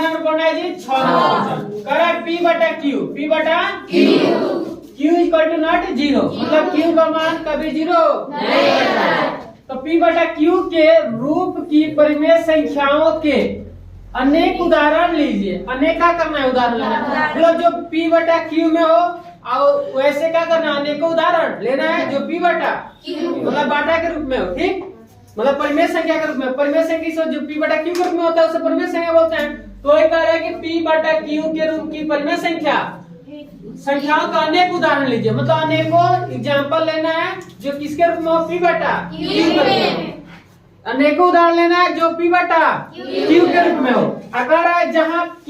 Number पढ़ना है जी 6 number करा P बटा Q, P बटा Q इक्वल टू नॉट 0, मतलब Q का मान कभी 0 नहीं होता है। तो P बटा Q के रूप की परिमेय संख्याओं के अनेक उदाहरण लीजिए। अनेक क्या करना है, उदाहरण लेना है, मतलब जो P बटा Q में हो और वैसे क्या करना है, अनेकों उदाहरण लेना है जो P बटा मतलब बाटा के रूप में हो, ठीक, मतलब परिमेय संख्या के रूप में। परिमेय संख्या जो P बटा Q के रूप में होता है उसे परिमेय संख्या बोलते हैं। तो ये कह रहा है कि P बटा Q के रूप की परिमेय संख्याओं का अनेक उदाहरण लीजिए, मतलब अनेकों एग्जाम्पल लेना है जो किसके रूप में हो, P बटा Q के रूप में। अनेकों उदाहरण लेना है जो P बटा Q के रूप में हो। अगर है जहाँ P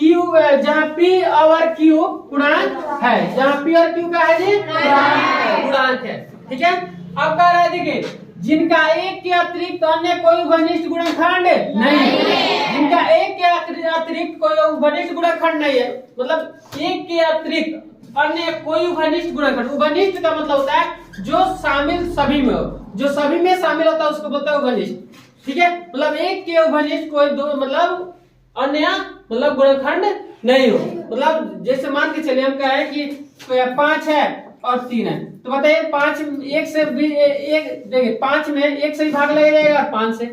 और Q पूर्णांक है, जहाँ P और Q का है जी पूर्णांक है, ठीक है। अब कह रहा है देखिए जिनका एक के अतिरिक्त अन्य कोई घनिष्ठ गुणनखंड नहीं है, जिनका एक के अतिरिक्त कोई घनिष्ठ गुणनखंड नहीं है, मतलब एक के अतिरिक्त अन्य कोई घनिष्ठ गुणनखंड। घनिष्ठ का मतलब होता है जो शामिल सभी में हो, जो सभी में शामिल होता है उसको बोलते हैं घनिष्ठ, ठीक है। मतलब एक के घनिष्ठ कोई दो मतलब अन्य मतलब गुणनखंड नहीं हो। मतलब जैसे मान के चलिए हम कहें कि 5 है और 3 है, तो बताइए 5 एक से भी एक देखिए 5 में एक से ही भाग लग जाएगा और 5 से,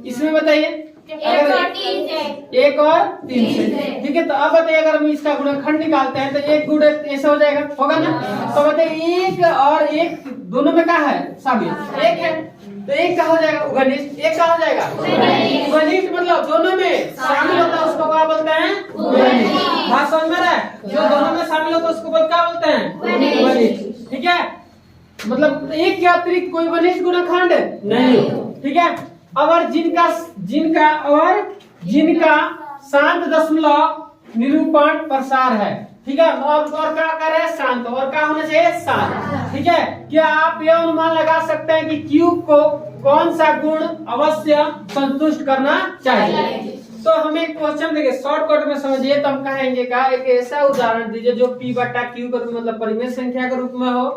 इसमें बताइए एक और 3 से, ठीक है। तो अब बताइए अगर हम इसका गुणनखंड निकालते हैं तो एक गुण ऐसा हो जाएगा, होगा ना। तो बताइए एक और एक दोनों में क्या है, शामिल एक है, तो एक का हो जाएगा घनिष्ठ, एक का हो जाएगा घनिष्ठ, मतलब दोनों में शामिल होता है उसको क्या बोलते हैं, घनिष्ठ। बात समझ में आ रहा है, जो दोनों में शामिल होता है उसको क्या बोलते हैं, घनिष्ठ, ठीक है। मतलब एक के अतिरिक्त कोई घनिष्ठ गुणनखंड नहीं हो, ठीक है। और जिनका शांत दशमलव निरूपण प्रसार है, ठीक है। और क्या कर रहे हैं, शांत, और क्या होना चाहिए, शांत, ठीक है। क्या आप यह अनुमान लगा सकते हैं कि Q को कौन सा गुण अवश्य संतुष्ट करना चाहिए। तो हमें क्वेश्चन देखिए शॉर्टकट में समझिए, तो हम कहेंगे का एक ऐसा उदाहरण दीजिए जो P बटा Q का मतलब परिमेय संख्या के रूप में हो,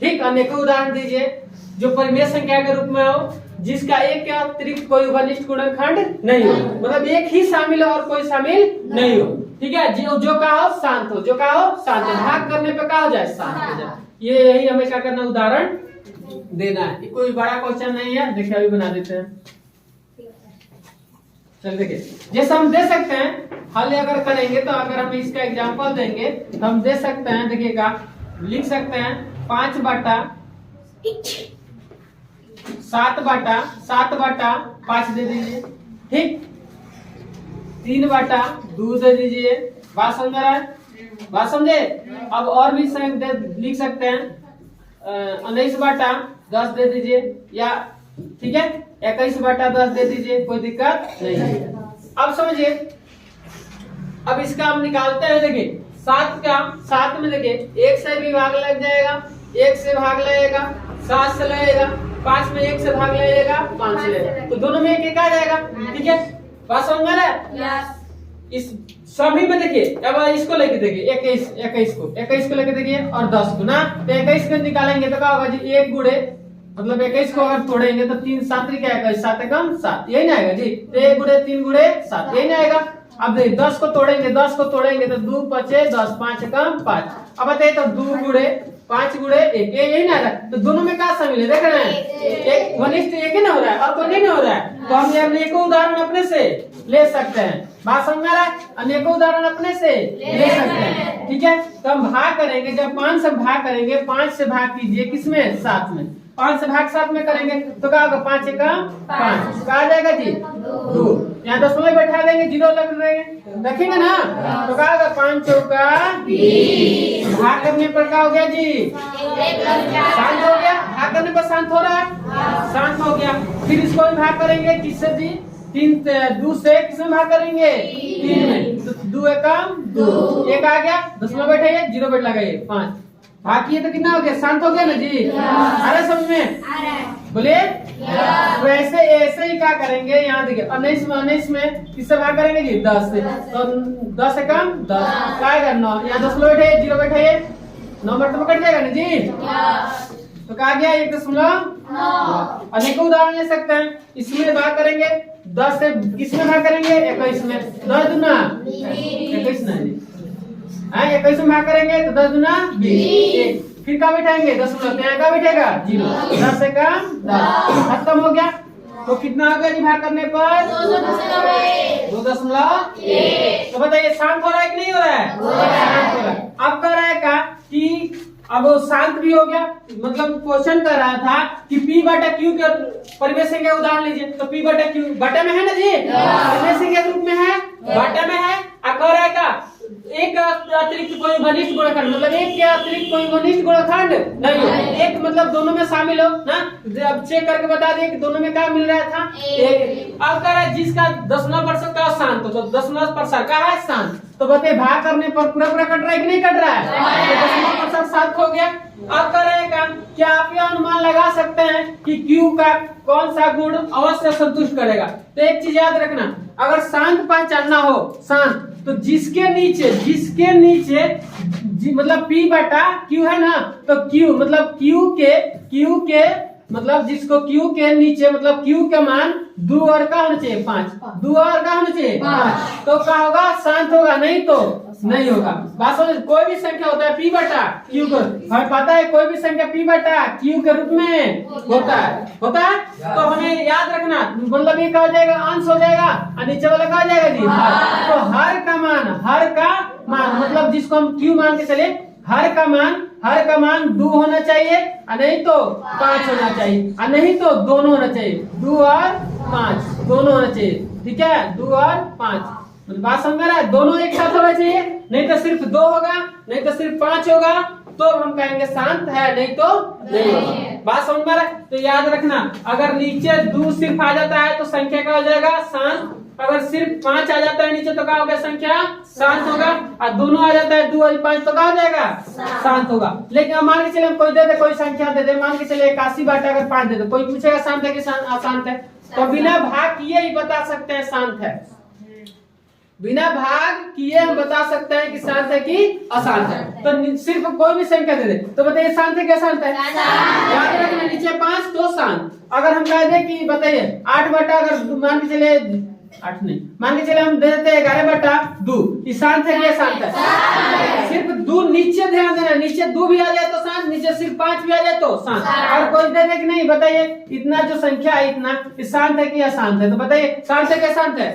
ठीक। अनेकों उदाहरण दीजिए जो परिमेय संख्या के रूप में हो, जिसका एक के अतिरिक्त कोई घनिष्ठ गुणनखंड नहीं हो, मतलब एक ही शामिल हो और कोई शामिल नहीं हो, ठीक है। जो का हो शांत हो, जो का हो शांत हो, भाग करने पे क्या हो जाए, शांत हो जाए। ये यही हमें क्या करना, उदाहरण देना है। ये कोई बड़ा क्वेश्चन नहीं है, देखिए अभी बना देते हैं। चल देखिए जैसे हम दे सकते हैं हल अगर करेंगे, तो अगर हम इसका एग्जांपल देंगे तो हम दे सकते हैं, देखिएगा लिख सकते हैं 5 बटा 7 बटा 5 दे दीजिए, ठीक। 3 बटा 2 दे दीजिए, बात समझ रहा है, बात समझे। अब और भी लिख सकते हैं 19 बटा 10 दे दीजिए, या ठीक है 21 बटा 10 दे दीजिए, कोई दिक्कत नहीं है। अब समझिए, अब इसका हम निकालते हैं। देखिए 7 में देखिए 1 से भी भाग लग जाएगा, 1 से भाग लगेगा, 7 से लगेगा, 5 में 1 से भाग लगेगा, 5 से लगेगा, तो दोनों में एक आ जाएगा, ठीक है। बात समझ में आ रहा है। इस सभी में देखिए, अब इसको लेके देखिए 21 को लेके देखिए और 10 को ना, तो 21 को निकालेंगे तो क्या होगा जी, 1 गुणे मतलब 21 को अगर तोड़ेंगे तो 3 7 क्या आएगा, 7 कम 7, यही ना आएगा जी। तो 1 गुणे 3 गुणे 7, यही ना आएगा। अब देखिए 10 को तोड़ेंगे तो 2 5 10, 5 कम 5। अब बताइए तो 2 गुणे 5 गुणे 1, यही ना आ रहा है। तो दोनों में क्या शामिल है, देख रहे हैं, एक घनिष्ठ एक ही ना हो रहा है और कोई नहीं हो रहा है। तो हम अनेकों उदाहरण अपने से ले सकते हैं, बात समझ में आ रहा है, अनेकों उदाहरण अपने से ले सकते हैं, ठीक है। तो हम भाग करेंगे, जब 5 से भाग करेंगे, 5 से भाग कीजिए किसमें, 7 में, 5 से भाग 7 में करेंगे तो क्या होगा, 5 का 5 क्या आ जाएगा जी, 2। यहाँ दशमलव बैठा देंगे, 0 लग रखेंगे ना, तो क्या होगा 5 चौका 20। भाग करने पर क्या हो गया जी, शांत हो गया, भाग करने पर शांत हो रहा है, शांत हो गया। फिर इसको भी भाग करेंगे किससे जी, 2 से किसमें भाग करेंगे, 3 में, तो 2 एकम 2, 1 आ गया, दशमलव बैठाइए, 0 बैठ लगाइए, 5 भाग किए तो कितना हो गया, शांत हो गया ना जी। आ रहा समझ में, बोलिए। तो ऐसे ही क्या करेंगे, यहाँ देखिए 19 में किससे भाग करेंगे जी, 10 से, तो 10 से कम 10 क्या आएगा, 9, यहाँ दशमलव बैठाइए, 0 बैठाइए, 9 मिनट में कट जाएगा ना जी। तो कहा गया 1.9। अनेकों उदाहरण ले सकते हैं, इसमें भाग करेंगे 10 से किसमें भाग करेंगे, 21 में, 10 दूना आगे कैसे भाग करेंगे तो 10 दूना 20, फिर क्या बैठाएंगे दशमलव, यहाँ क्या बैठेगा 0, 10 से कम 10, खत्म हो गया। तो कितना आ गया जी भाग करने पर 2.1। तो बताइए शांत हो रहा है कि नहीं हो रहा है? शांत हो रहा है। अब कह रहा है का कि अब वो शांत भी हो गया, मतलब क्वेश्चन कर रहा था कि P बटा Q के परिवेश संख्या उदाहरण लीजिए। तो P बटा Q बटा में है ना जी, परिवेश संख्या के रूप में है, बटा में है। अब कह रहा है का एक अतिरिक्त कोई घनिष्ठ गुणनखंड, मतलब एक के अतिरिक्त कोई घनिष्ठ गुणनखंड नहीं हो, एक मतलब दोनों में शामिल हो ना। अब चेक करके बता दिए कि दोनों में क्या मिल रहा था, एक। अब कह रहा है जिसका 10% का शांत हो, तो 10% का है शांत। तो बताइए भाग करने पर पूरा पूरा कट रहा है कि नहीं कट रहा है? 10% शांत हो गया। अब कह रहे हैं क्या आप यह अनुमान लगा सकते हैं कि Q का कौन सा गुण अवश्य संतुष्ट करेगा? तो एक चीज याद रखना, अगर शांत पहचानना हो, शांत, तो जिसके नीचे मतलब P बटा Q है ना, तो Q मतलब Q के मतलब जिसको Q के नीचे मतलब Q का मान 2 और का होना चाहिए 5, 2 और का होना चाहिए 5, तो क्या होगा? शांत होगा, नहीं तो नहीं होगा। बात समझ, कोई भी संख्या होता है P बटा Q को, हमें पता है कोई भी संख्या P बटा Q के रूप में होता है। तो हमें याद रखना, मतलब ये क्या हो जाएगा? अंश हो जाएगा और नीचे वाला क्या हो जाएगा जी? तो हर का मान मतलब जिसको हम Q मान के चले, हर का मान 2 होना चाहिए और नहीं तो 5 होना चाहिए, और नहीं तो दोनों होना चाहिए, 2 और 5 दोनों होना चाहिए। ठीक है, 2 और 5, मतलब बात समझ रहा है? दोनों एक साथ होना चाहिए, नहीं तो सिर्फ 2 होगा, नहीं तो सिर्फ 5 होगा, तो हम कहेंगे शांत है, नहीं तो नहीं होगा। बात समझ में आ रहा है? तो याद रखना, अगर नीचे 2 सिर्फ आ जाता है तो संख्या क्या हो जाएगा? शांत। अगर सिर्फ 5 आ जाता है नीचे तो क्या हो गया? संख्या शांत होगा। और दोनों आ जाता है 2 और 5 तो क्या हो जाएगा? शांत होगा। लेकिन अब मान के चले हम कोई दे दे, कोई संख्या दे दे, मान के चले 81 बटा अगर 5 दे दे, कोई पूछेगा शांत है कि अशांत है? तो बिना भाग किए ही बता सकते हैं शांत है, बिना भाग किए हम बता सकते हैं कि शांत है कि अशांत है। तो सिर्फ कोई भी संख्या दे दे तो बताइए शांत है क्या अशांत है? याद रखना, नीचे 5 तो शांत। अगर हम कह दे कि बताइए 8 बटा अगर मान के चले 8 नहीं, मान के चले हम दे देते 11 बटा 2, शांत है क्या अशांत है? सिर्फ 2 नीचे ध्यान देना, नीचे 2 भी आ जाए तो शांत, नीचे सिर्फ 5 भी आ जाए तो शांत। और कोई दे दे कि नहीं, बताइए इतना जो संख्या है इतना शांत है कि अशांत है? तो बताइए शांत है क्या अशांत है?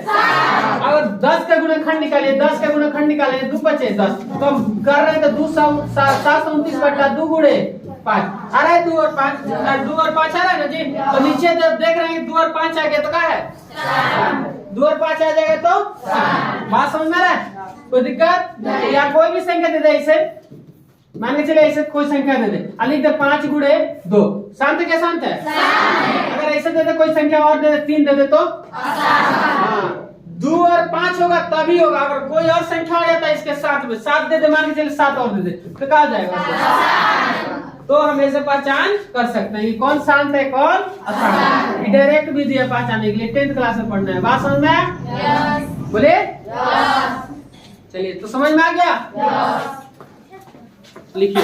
अगर 10 का गुणनखंड निकालिए, 10 का गुणनखंड निकालिए, 2 बचे 10, तो हम कर रहे हैं तो 729 बटा 2 गुणे 5 आ रहा है, 2 और 5 आ रहा है ना जी। तो नीचे देख रहे हैं 2 और 5 आ गया तो क्या है? 2 और 5 आ जाएगा तो बात समझ में आ रहा है? कोई दिक्कत? या कोई भी संख्या दे दे ऐसे, मान के चले ऐसे कोई संख्या दे दे, लिख दे 5 गुणे 2, शांत है क्या शांत है? अगर ऐसे दे दे कोई संख्या और दे दे 3 दे दे तो 2 और 5 होगा तभी होगा। अगर कोई और संख्या आ जाता है इसके साथ में, 7 दे दे, मान के चले 7 और दे दे तो क्या जाएगा? तो हम ऐसे पहचान कर सकते हैं कि कौन शांत है कौन अशांत है। डायरेक्ट विधि है पहचानने के लिए, 10th क्लास में पढ़ना है। बात समझ में आया? बोले चलिए, तो समझ में आ गया? लिखिए।